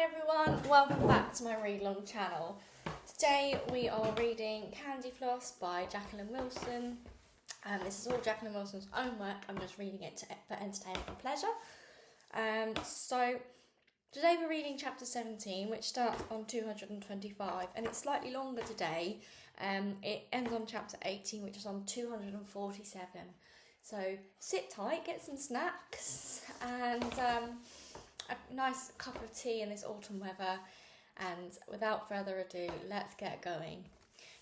Everyone, welcome back to my read-along channel. Today we are reading Candyfloss by Jacqueline Wilson. This is all Jacqueline Wilson's own work. I'm just reading it for entertainment and pleasure. So today we're reading chapter 17, which starts on 225, and it's slightly longer today. It ends on chapter 18, which is on 247. So sit tight, get some snacks, and a nice cup of tea in this autumn weather, and without further ado, let's get going.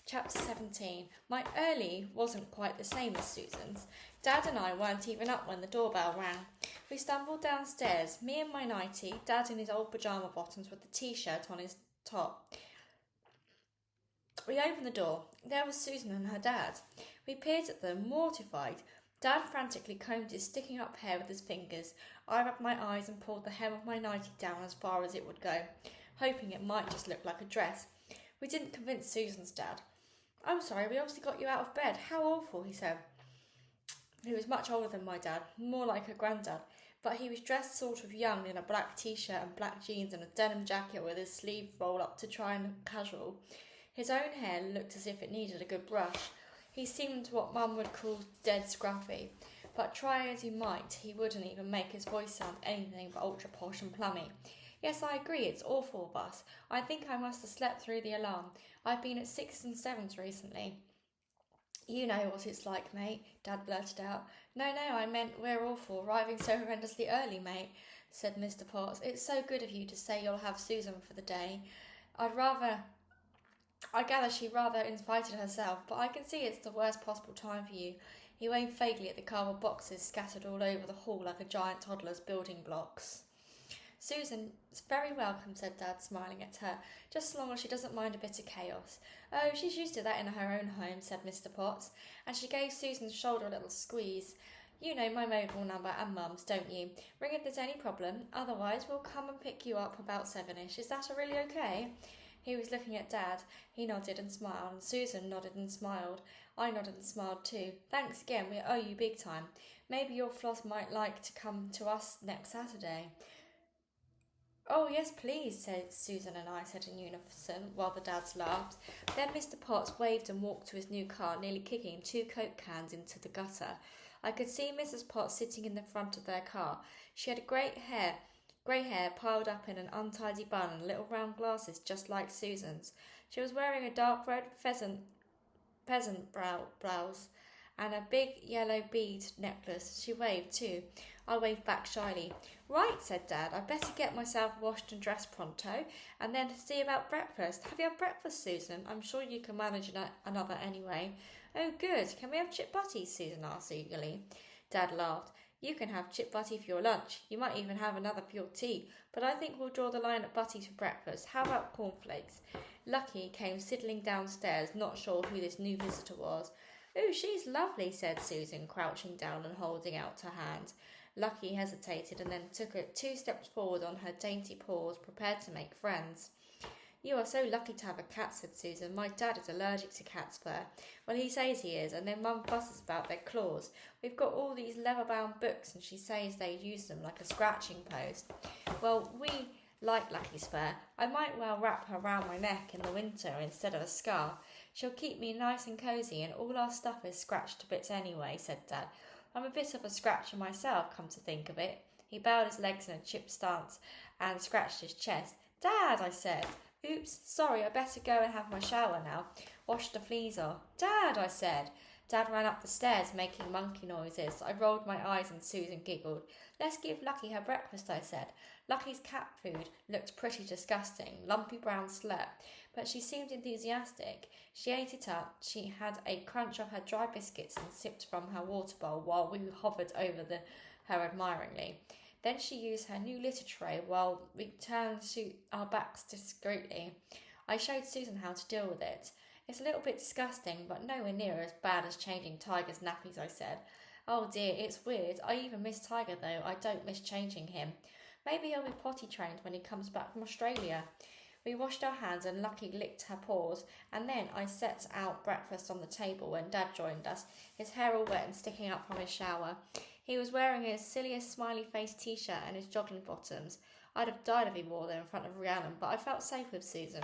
Chapter 17. My early wasn't quite the same as Susan's. Dad and I weren't even up when the doorbell rang. We stumbled downstairs, me in my nightie, Dad in his old pyjama bottoms with the t-shirt on his top. We opened the door. There was Susan and her dad. We peered at them, mortified. Dad frantically combed his sticking up hair with his fingers. I rubbed my eyes and pulled the hem of my nightie down as far as it would go, hoping it might just look like a dress. We didn't convince Susan's dad. "I'm sorry, we obviously got you out of bed. How awful," he said. He was much older than my dad, more like a granddad, but he was dressed sort of young in a black t-shirt and black jeans and a denim jacket with his sleeve rolled up to try and casual. His own hair looked as if it needed a good brush. He seemed what Mum would call dead scruffy, but try as he might, he wouldn't even make his voice sound anything but ultra posh and plummy. "Yes, I agree, it's awful of us. I think I must have slept through the alarm. I've been at 6s and 7s recently." "You know what it's like, mate," Dad blurted out. No, I meant we're awful, arriving so horrendously early, mate," said Mr. Potts. "It's so good of you to say you'll have Susan for the day. I gather she rather invited herself, but I can see it's the worst possible time for you." He waved vaguely at the cardboard boxes scattered all over the hall like a giant toddler's building blocks. "Susan's very welcome," said Dad, smiling at her, "just so long as she doesn't mind a bit of chaos." "Oh, she's used to that in her own home," said Mr. Potts, and she gave Susan's shoulder a little squeeze. "You know my mobile number and Mum's, don't you? Ring if there's any problem. Otherwise, we'll come and pick you up about 7ish. Is that really okay?" He was looking at Dad. He nodded and smiled, and Susan nodded and smiled. I nodded and smiled too. "Thanks again, we owe you big time. Maybe your Floss might like to come to us next Saturday." "Oh, yes, please," said Susan and I said in unison, while the dads laughed. Then Mr. Potts waved and walked to his new car, nearly kicking 2 Coke cans into the gutter. I could see Mrs. Potts sitting in the front of their car. She had grey hair piled up in an untidy bun and little round glasses just like Susan's. She was wearing a dark red peasant blouse and a big yellow bead necklace. She waved too. I waved back shyly. "Right," said Dad, "I'd better get myself washed and dressed pronto, and then see about breakfast. Have you had breakfast, Susan? I'm sure you can manage another anyway." "Oh, good. Can we have chip butties?" Susan asked eagerly. Dad laughed. "You can have chip butty for your lunch. You might even have another for your tea, but I think we'll draw the line at butties for breakfast. How about cornflakes?" Lucky came sidling downstairs, not sure who this new visitor was. "Oh, she's lovely," said Susan, crouching down and holding out her hand. Lucky hesitated and then took 2 steps forward on her dainty paws, prepared to make friends. "You are so lucky to have a cat," said Susan. "My dad is allergic to cat's fur. Well, he says he is, and then Mum fusses about their claws. We've got all these leather-bound books, and she says they use them like a scratching post. Well, we like Lucky's fur. I might well wrap her round my neck in the winter instead of a scarf. She'll keep me nice and cosy, and all our stuff is scratched to bits anyway," said Dad. "I'm a bit of a scratcher myself, come to think of it." He bowed his legs in a chip stance and scratched his chest. "Dad," I said. "Oops, sorry, I better go and have my shower now. Wash the fleas off." "Dad," I said. Dad ran up the stairs, making monkey noises. I rolled my eyes and Susan giggled. "Let's give Lucky her breakfast," I said. Lucky's cat food looked pretty disgusting, lumpy brown slurp, but she seemed enthusiastic. She ate it up. She had a crunch of her dry biscuits and sipped from her water bowl while we hovered over her admiringly. Then she used her new litter tray while we turned our backs discreetly. I showed Susan how to deal with it. "It's a little bit disgusting, but nowhere near as bad as changing Tiger's nappies," I said. "Oh dear, it's weird. I even miss Tiger, though. I don't miss changing him. Maybe he'll be potty trained when he comes back from Australia." We washed our hands and Lucky licked her paws, and then I set out breakfast on the table when Dad joined us, his hair all wet and sticking up from his shower. He was wearing his silliest smiley-faced t-shirt and his jogging bottoms. I'd have died if he wore them in front of Rhiannon, but I felt safe with Susan.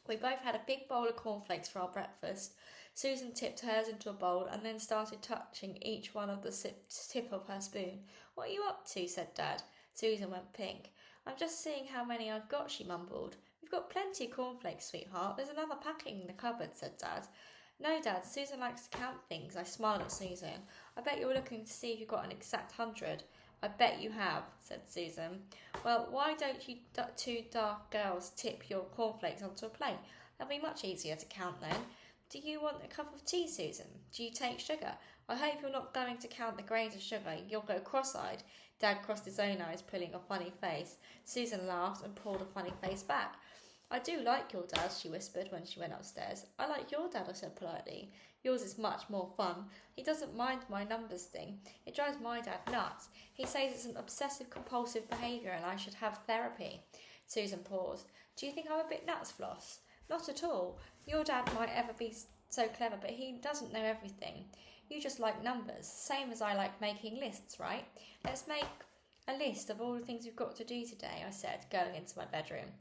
We both had a big bowl of cornflakes for our breakfast. Susan tipped hers into a bowl and then started touching each one of the tip of her spoon. "What are you up to?" said Dad. Susan went pink. "I'm just seeing how many I've got," she mumbled. "We've got plenty of cornflakes, sweetheart. There's another packet in the cupboard," said Dad. "No, Dad, Susan likes to count things." I smiled at Susan. "I bet you were looking to see if you got an exact 100. "I bet you have," said Susan. "Well, why don't you two dark girls tip your cornflakes onto a plate? That'll be much easier to count then. Do you want a cup of tea, Susan? Do you take sugar? I hope you're not going to count the grains of sugar. You'll go cross-eyed." Dad crossed his own eyes, pulling a funny face. Susan laughed and pulled a funny face back. "I do like your dad," she whispered when she went upstairs. "I like your dad," I said politely. "Yours is much more fun. He doesn't mind my numbers thing. It drives my dad nuts. He says it's an obsessive-compulsive behaviour and I should have therapy." Susan paused. "Do you think I'm a bit nuts, Floss?" "Not at all. Your dad might ever be so clever, but he doesn't know everything. You just like numbers, same as I like making lists, right? Let's make a list of all the things we've got to do today," I said, going into my bedroom.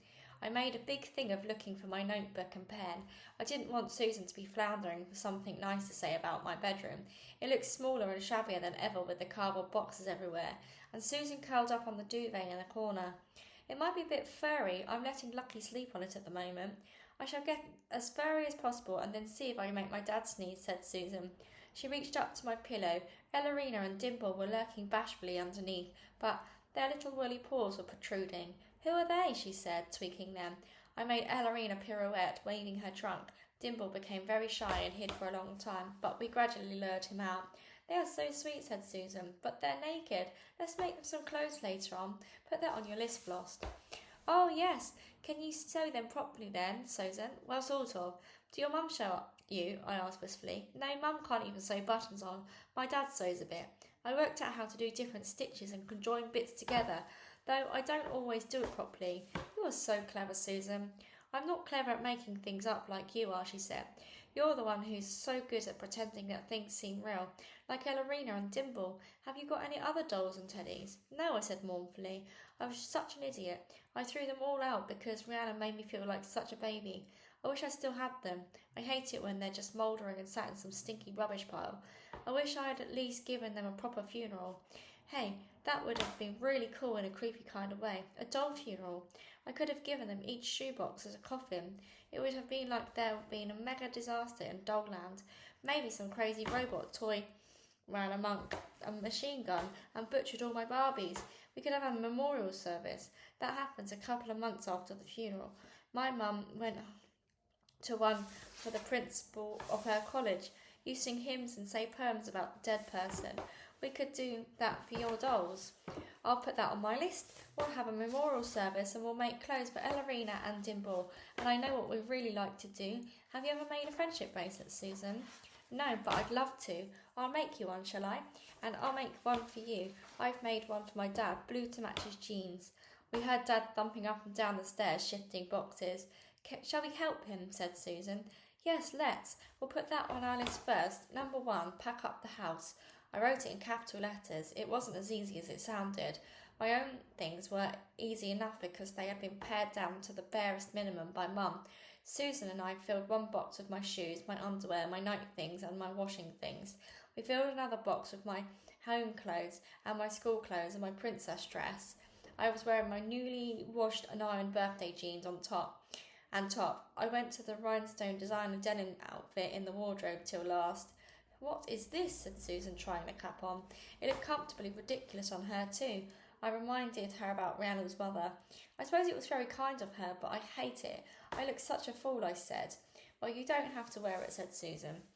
I made a big thing of looking for my notebook and pen. I didn't want Susan to be floundering for something nice to say about my bedroom. It looked smaller and shabbier than ever with the cardboard boxes everywhere, and Susan curled up on the duvet in a corner. "It might be a bit furry. I'm letting Lucky sleep on it at the moment. I shall get as furry as possible and then see if I can make my dad sneeze," said Susan. She reached up to my pillow. Ellerina and Dimple were lurking bashfully underneath, but their little woolly paws were protruding. "Who are they?" she said, tweaking them. I made Ellerina pirouette, waving her trunk. Dimple became very shy and hid for a long time, but we gradually lured him out. "They are so sweet," said Susan, "but they're naked. Let's make them some clothes later on. Put that on your list, Floss." "Oh, yes. Can you sew them properly then, Susan?" "Well, sort of. Do your mum show you?" I asked wistfully. "No, Mum can't even sew buttons on. My dad sews a bit. I worked out how to do different stitches and can join bits together, though I don't always do it properly." "You are so clever, Susan." "I'm not clever at making things up like you are," she said. "You're the one who's so good at pretending that things seem real, like Ellerina and Dimple. Have you got any other dolls and teddies?" "No," I said mournfully. "I was such an idiot. I threw them all out because Rhiannon made me feel like such a baby. I wish I still had them. I hate it when they're just mouldering and sat in some stinky rubbish pile. I wish I had at least given them a proper funeral. Hey, that would have been really cool in a creepy kind of way. A doll funeral. I could have given them each shoebox as a coffin. It would have been like there had been a mega disaster in Dollland. Maybe some crazy robot toy ran amok a machine gun and butchered all my Barbies. We could have a memorial service. That happens a couple of months after the funeral. My mum went to one for the principal of her college. You sing hymns and say poems about the dead person. We could do that for your dolls." "I'll put that on my list. We'll have a memorial service and we'll make clothes for Ellerina and Dimple. And I know what we'd really like to do. Have you ever made a friendship bracelet, Susan?" "No, but I'd love to. I'll make you one, shall I? And I'll make one for you. I've made one for my dad, blue to match his jeans." We heard Dad thumping up and down the stairs, shifting boxes. "Shall we help him?" said Susan. "Yes, let's. We'll put that on our list first. Number 1, pack up the house." I wrote it in capital letters. It wasn't as easy as it sounded. My own things were easy enough because they had been pared down to the barest minimum by Mum. Susan and I filled one box with my shoes, my underwear, my night things and my washing things. We filled another box with my home clothes and my school clothes and my princess dress. I was wearing my newly washed and ironed birthday jeans on top. I went to the rhinestone designer denim outfit in the wardrobe till last. "What is this?" said Susan, trying the cap on. It looked comfortably ridiculous on her too. I reminded her about Rhiannon's mother. "I suppose it was very kind of her, but I hate it. I look such a fool," I said. "Well, you don't have to wear it," said Susan.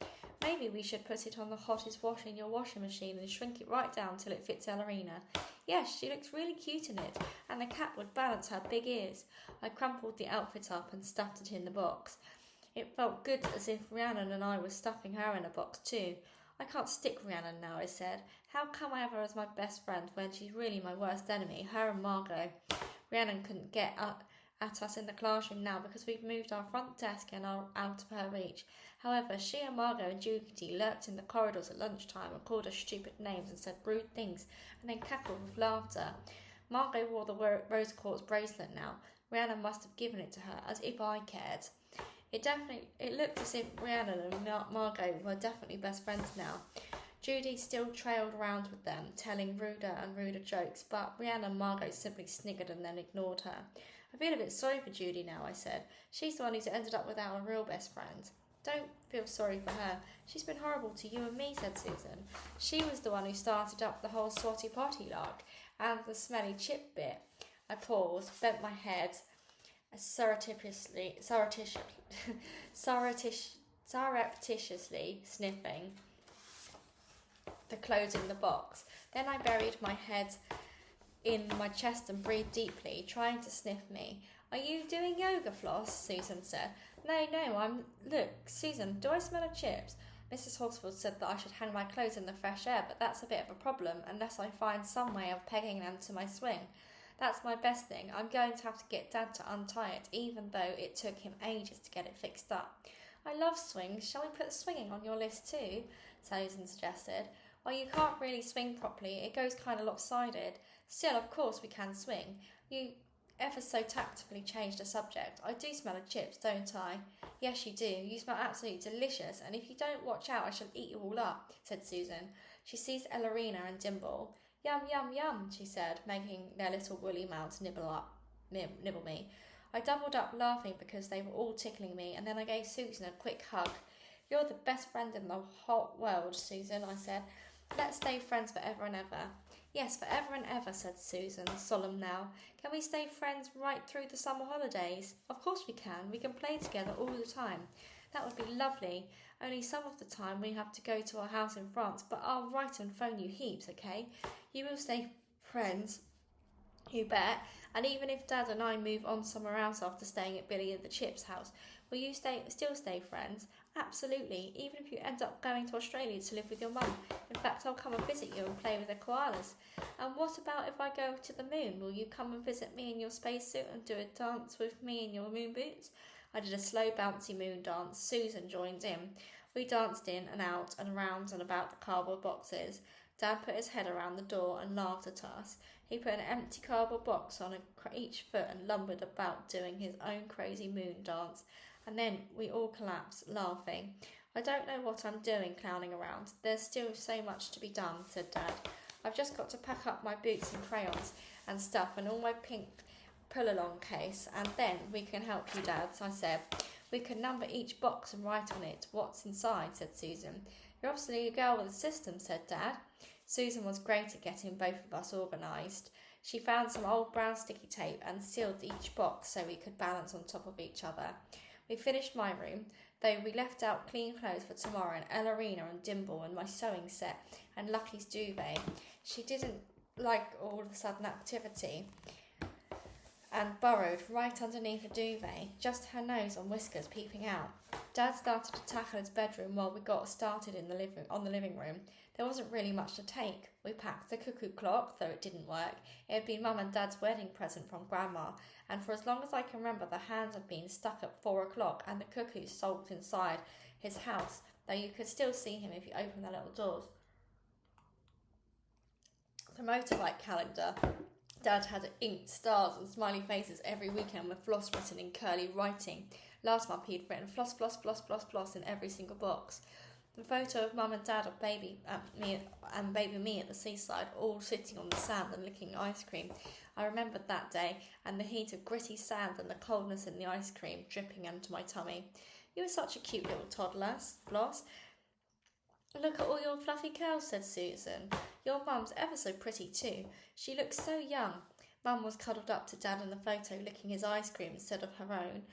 "Maybe we should put it on the hottest wash in your washing machine and shrink it right down till it fits Ellerina." "Yes, she looks really cute in it, and the cap would balance her big ears." I crumpled the outfit up and stuffed it in the box. It felt good, as if Rhiannon and I were stuffing her in a box too. "I can't stick Rhiannon now," I said. "How come I have her as my best friend when she's really my worst enemy, her and Margot?" Rhiannon couldn't get at us in the classroom now because we've moved our front desk and are out of her reach. However, she and Margot and Judy lurked in the corridors at lunchtime and called us stupid names and said rude things and then cackled with laughter. Margot wore the rose quartz bracelet now. Rhiannon must have given it to her, as if I cared. It looked as if Rhiannon and Margot were definitely best friends now. Judy still trailed around with them, telling ruder and ruder jokes, but Rhiannon and Margot simply sniggered and then ignored her. I feel a bit sorry for Judy now, I said. She's the one who's ended up without a real best friend. Don't feel sorry for her. She's been horrible to you and me, said Susan. She was the one who started up the whole swatty potty lark and the smelly chip bit. I paused, bent my head, surreptitiously sniffing the clothes in the box. Then I buried my head in my chest and breathed deeply, trying to sniff me. Are you doing yoga, Floss? Susan said. No, Look, Susan, do I smell of chips? Mrs. Horsford said that I should hang my clothes in the fresh air, but that's a bit of a problem unless I find some way of pegging them to my swing. That's my best thing. I'm going to have to get Dad to untie it, even though it took him ages to get it fixed up. I love swings. Shall we put swinging on your list too? Susan suggested. Well, you can't really swing properly. It goes kind of lopsided. Still, of course, we can swing. You ever so tactfully changed the subject. I do smell of chips, don't I? Yes, you do. You smell absolutely delicious, and if you don't watch out, I shall eat you all up, said Susan. She seized Ellerina and Dimble. Yum, yum, yum, she said, making their little woolly mouths nibble me. I doubled up laughing because they were all tickling me, and then I gave Susan a quick hug. You're the best friend in the whole world, Susan, I said. Let's stay friends forever and ever. Yes, forever and ever, said Susan, solemn now. Can we stay friends right through the summer holidays? Of course we can. We can play together all the time. That would be lovely. Only some of the time we have to go to our house in France, but I'll write and phone you heaps, okay? You will stay friends, you bet. And even if Dad and I move on somewhere else after staying at Billy and the Chips' house, will you still stay friends? Absolutely, even if you end up going to Australia to live with your mum. In fact, I'll come and visit you and play with the koalas. And what about if I go to the moon? Will you come and visit me in your spacesuit and do a dance with me in your moon boots? I did a slow, bouncy moon dance. Susan joined in. We danced in and out and around and about the cardboard boxes. Dad put his head around the door and laughed at us. He put an empty cardboard box on each foot and lumbered about doing his own crazy moon dance. And then we all collapsed, laughing. I don't know what I'm doing clowning around. There's still so much to be done, said Dad. I've just got to pack up my boots and crayons and stuff and all my pink pull-along case, and then we can help you, Dad, I said. We can number each box and write on it what's inside, said Susan. You're obviously a girl with a system, said Dad. Susan was great at getting both of us organised. She found some old brown sticky tape and sealed each box so we could balance on top of each other. We finished my room, though we left out clean clothes for tomorrow and Ellerina and Dimble and my sewing set and Lucky's duvet. She didn't like all of a sudden activity and burrowed right underneath the duvet, just her nose and whiskers peeping out. Dad started to tackle his bedroom while we got started in the living room. There wasn't really much to take. We packed the cuckoo clock, though it didn't work. It had been Mum and Dad's wedding present from Grandma, and for as long as I can remember, the hands had been stuck at 4 o'clock and the cuckoo sulked inside his house, though you could still see him if you opened the little doors. The motorbike calendar. Dad had inked stars and smiley faces every weekend with floss written in curly writing. Last month he'd written floss, floss, floss, floss, floss in every single box. The photo of Mum and Dad of baby me at the seaside, all sitting on the sand and licking ice cream. I remembered that day, and the heat of gritty sand and the coldness in the ice cream dripping into my tummy. You were such a cute little toddler, Floss. Look at all your fluffy curls, said Susan. Your mum's ever so pretty too. She looks so young. Mum was cuddled up to Dad in the photo, licking his ice cream instead of her own.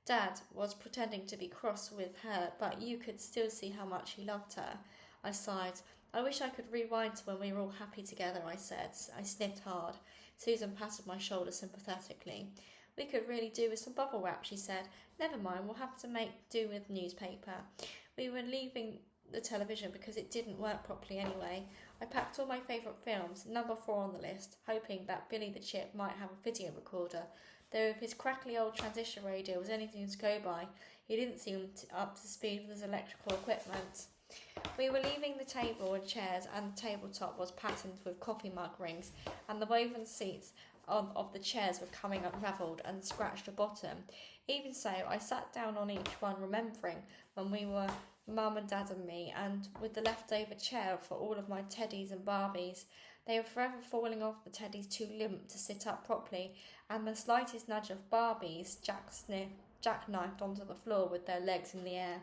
Dad was pretending to be cross with her, but you could still see how much he loved her. I sighed. I wish I could rewind to when we were all happy together, I said. I sniffed hard. Susan patted my shoulder sympathetically. We could really do with some bubble wrap, she said. Never mind, we'll have to make do with newspaper. We were leaving the television because it didn't work properly anyway. I packed all my favourite films, number 4 on the list, hoping that Billy the Chip might have a video recorder. Though if his crackly old transistor radio was anything to go by, he didn't seem up to speed with his electrical equipment. We were leaving the table and chairs, and the tabletop was patterned with coffee mug rings, and the woven seats of the chairs were coming unravelled and scratched the bottom. Even so, I sat down on each one, remembering when we were Mum and Dad and me, and with the leftover chair for all of my teddies and Barbies. They were forever falling off, the teddies too limp to sit up properly, and the slightest nudge of Barbies jackknifed onto the floor with their legs in the air.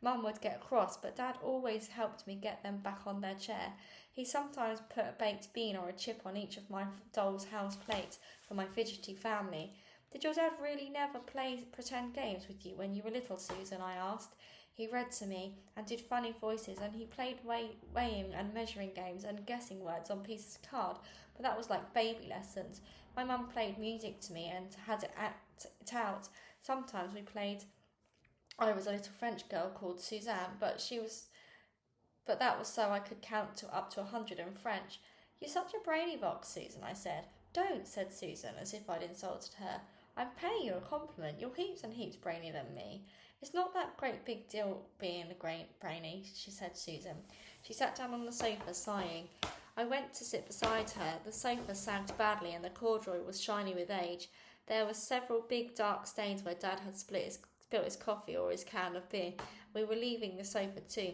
Mum would get cross, but Dad always helped me get them back on their chair. He sometimes put a baked bean or a chip on each of my doll's house plates for my fidgety family. Did your dad really never play pretend games with you when you were little, Susan? I asked. He read to me and did funny voices, and he played weighing and measuring games and guessing words on pieces of card, but that was like baby lessons. My mum played music to me and had to act it out. Sometimes we played. I was a little French girl called Suzanne, but that was so I could count up to 100 in French. You're such a brainy box, Susan, I said. Don't, said Susan, as if I'd insulted her. I'm paying you a compliment. You're heaps and heaps brainier than me. It's not that great big deal being a great brainy, she said, Susan. She sat down on the sofa, sighing. I went to sit beside her. The sofa sagged badly and the corduroy was shiny with age. There were several big dark stains where Dad had spilt his coffee or his can of beer. We were leaving the sofa too.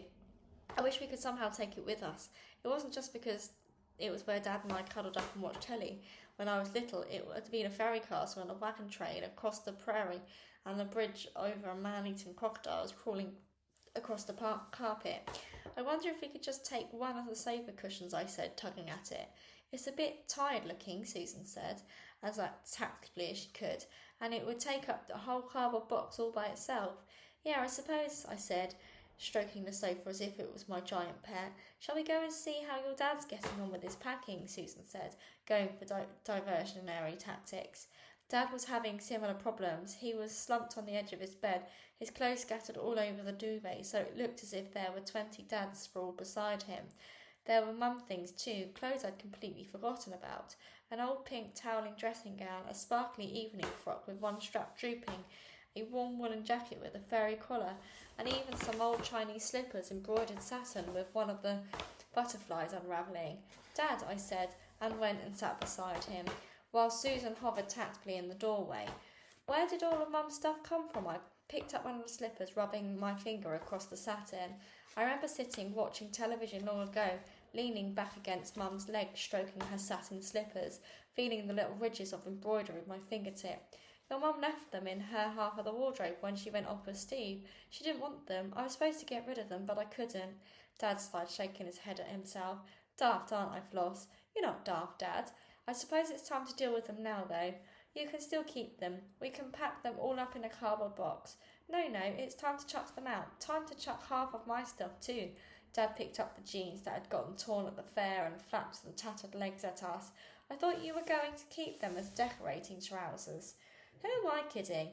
I wish we could somehow take it with us. It wasn't just because it was where Dad and I cuddled up and watched telly. When I was little, it had been a ferry castle and a wagon train across the prairie and a bridge over a man-eating crocodiles crawling across the carpet. I wonder if we could just take one of the sofa cushions, I said, tugging at it. It's a bit tired looking, Susan said, as tactfully as she could, and it would take up the whole cardboard box all by itself. Yeah, I suppose, I said, stroking the sofa as if it was my giant pet. Shall we go and see how your dad's getting on with his packing, Susan said, going for diversionary tactics. Dad was having similar problems. He was slumped on the edge of his bed, his clothes scattered all over the duvet, so it looked as if there were 20 dads sprawled beside him. There were mum things too, clothes I'd completely forgotten about. An old pink toweling dressing gown, a sparkly evening frock with one strap drooping, a warm woolen jacket with a fairy collar, and even some old Chinese slippers embroidered satin with one of the butterflies unravelling. Dad, I said, and went and sat beside him, while Susan hovered tactfully in the doorway. Where did all of Mum's stuff come from? I picked up one of the slippers, rubbing my finger across the satin. I remember sitting watching television long ago, leaning back against Mum's leg, stroking her satin slippers, feeling the little ridges of embroidery with my fingertip. Your mum left them in her half of the wardrobe when she went off with Steve. She didn't want them. I was supposed to get rid of them, but I couldn't. Dad sighed, shaking his head at himself. Daft, aren't I, Floss? You're not daft, Dad. I suppose it's time to deal with them now, though. You can still keep them. We can pack them all up in a cardboard box. No, it's time to chuck them out. Time to chuck half of my stuff, too. Dad picked up the jeans that had gotten torn at the fair and flapped the tattered legs at us. I thought you were going to keep them as decorating trousers. Who am I kidding?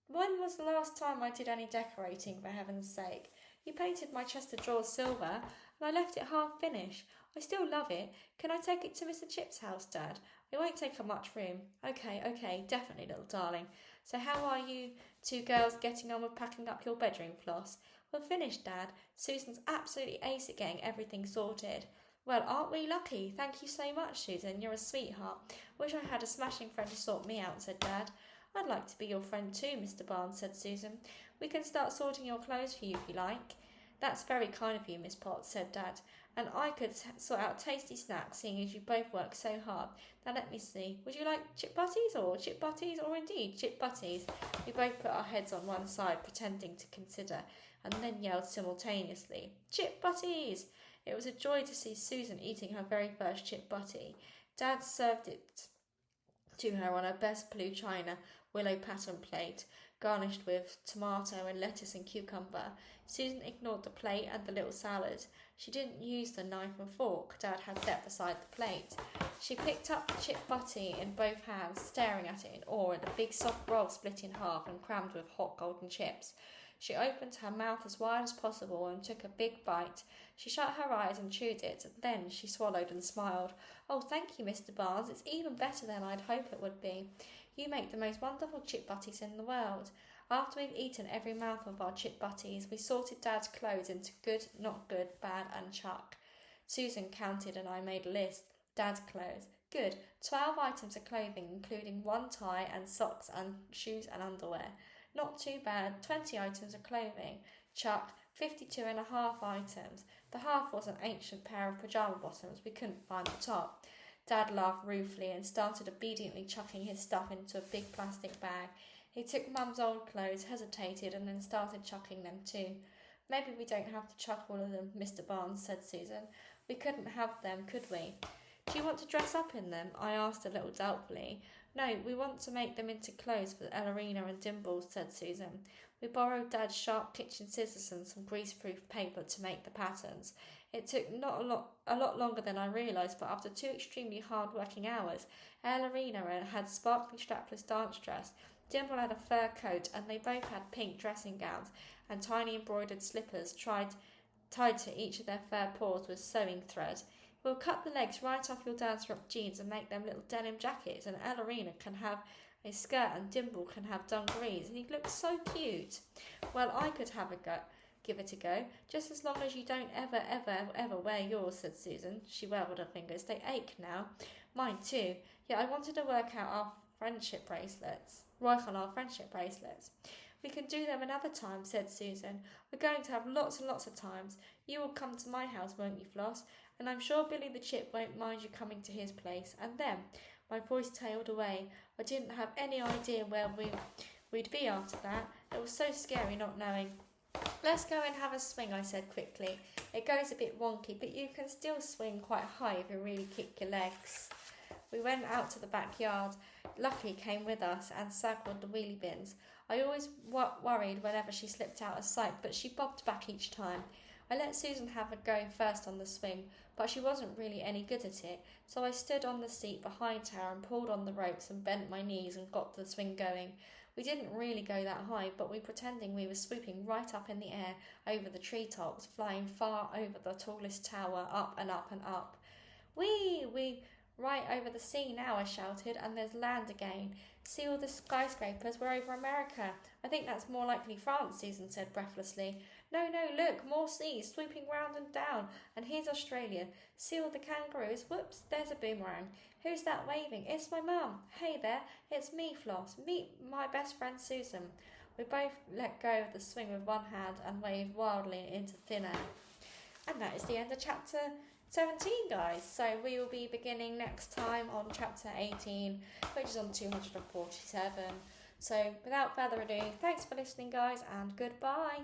When was the last time I did any decorating, for heaven's sake? You painted my chest of drawers silver, and I left it half finished. I still love it. Can I take it to Mr. Chip's house, Dad? It won't take up much room. Okay, definitely, little darling. So how are you two girls getting on with packing up your bedroom, Floss? We're finished, Dad. Susan's absolutely ace at getting everything sorted. Well, aren't we lucky? Thank you so much, Susan. You're a sweetheart. Wish I had a smashing friend to sort me out, said Dad. I'd like to be your friend too, Mr. Barnes, said Susan. We can start sorting your clothes for you if you like. That's very kind of you, Miss Potts, said Dad. And I could sort out tasty snacks, seeing as you both work so hard. Now let me see. Would you like chip butties or indeed chip butties? We both put our heads on one side, pretending to consider, and then yelled simultaneously, Chip butties! It was a joy to see Susan eating her very first chip butty. Dad served it to her on her best blue china willow pattern plate, garnished with tomato and lettuce and cucumber. Susan ignored the plate and the little salad. She didn't use the knife and fork Dad had set beside the plate. She picked up the chip butty in both hands, staring at it in awe at the big soft roll split in half and crammed with hot golden chips. She opened her mouth as wide as possible and took a big bite. She shut her eyes and chewed it. Then she swallowed and smiled. Oh, thank you, Mr. Barnes. It's even better than I'd hoped it would be. You make the most wonderful chip butties in the world. After we'd eaten every mouthful of our chip butties, we sorted Dad's clothes into good, not good, bad and chuck. Susan counted and I made a list. Dad's clothes. Good. 12 items of clothing, including 1 tie and socks and shoes and underwear. Not too bad. 20 items of clothing. Chuck. 52.5 items. The half was an ancient pair of pyjama bottoms. We couldn't find the top. Dad laughed ruefully and started obediently chucking his stuff into a big plastic bag. He took Mum's old clothes, hesitated, and then started chucking them too. Maybe we don't have to chuck all of them, Mr. Barnes, said Susan. We couldn't have them, could we? Do you want to dress up in them? I asked a little doubtfully. No, we want to make them into clothes for Ellerina and Dimples, said Susan. We borrowed Dad's sharp kitchen scissors and some greaseproof paper to make the patterns. It took a lot longer than I realised, but after 2 extremely hard-working hours, Ellerina had sparkly strapless dance dress, Dimple had a fur coat, and they both had pink dressing gowns and tiny embroidered slippers tied to each of their fur paws with sewing thread. We'll cut the legs right off your dad's ripped jeans and make them little denim jackets, and Ellerina can have a skirt and Dimple can have dungarees, and he looks so cute. Well, I could give it a go, just as long as you don't ever wear yours, said Susan. She wiggled her fingers. They ache now. Mine too. Yeah, I wanted to work on our friendship bracelets. We can do them another time, said Susan. We're going to have lots and lots of times. You will come to my house, won't you, Floss? And I'm sure Billy the Chip won't mind you coming to his place. And then, my voice tailed away. I didn't have any idea where we'd be after that. It was so scary not knowing. Let's go and have a swing, I said quickly. It goes a bit wonky, but you can still swing quite high if you really kick your legs. We went out to the backyard. Lucky came with us and circled the wheelie bins. I always worried whenever she slipped out of sight, but she bobbed back each time. I let Susan have a go first on the swing, but she wasn't really any good at it, so I stood on the seat behind her and pulled on the ropes and bent my knees and got the swing going. We didn't really go that high, but we pretending we were swooping right up in the air over the treetops, flying far over the tallest tower, up and up and up. Whee! Right over the sea now, I shouted, and there's land again. See all the skyscrapers? We're over America. I think that's more likely France, Susan said breathlessly. No, look, more seas, swooping round and down, and here's Australia. See all the kangaroos? Whoops, there's a boomerang. Who's that waving? It's my mum. Hey there, it's me, Floss. Meet my best friend, Susan. We both let go of the swing with one hand and waved wildly into thin air. And that is the end of chapter 17, guys. So we will be beginning next time on chapter 18, which is on 247. So without further ado, thanks for listening, guys, and goodbye.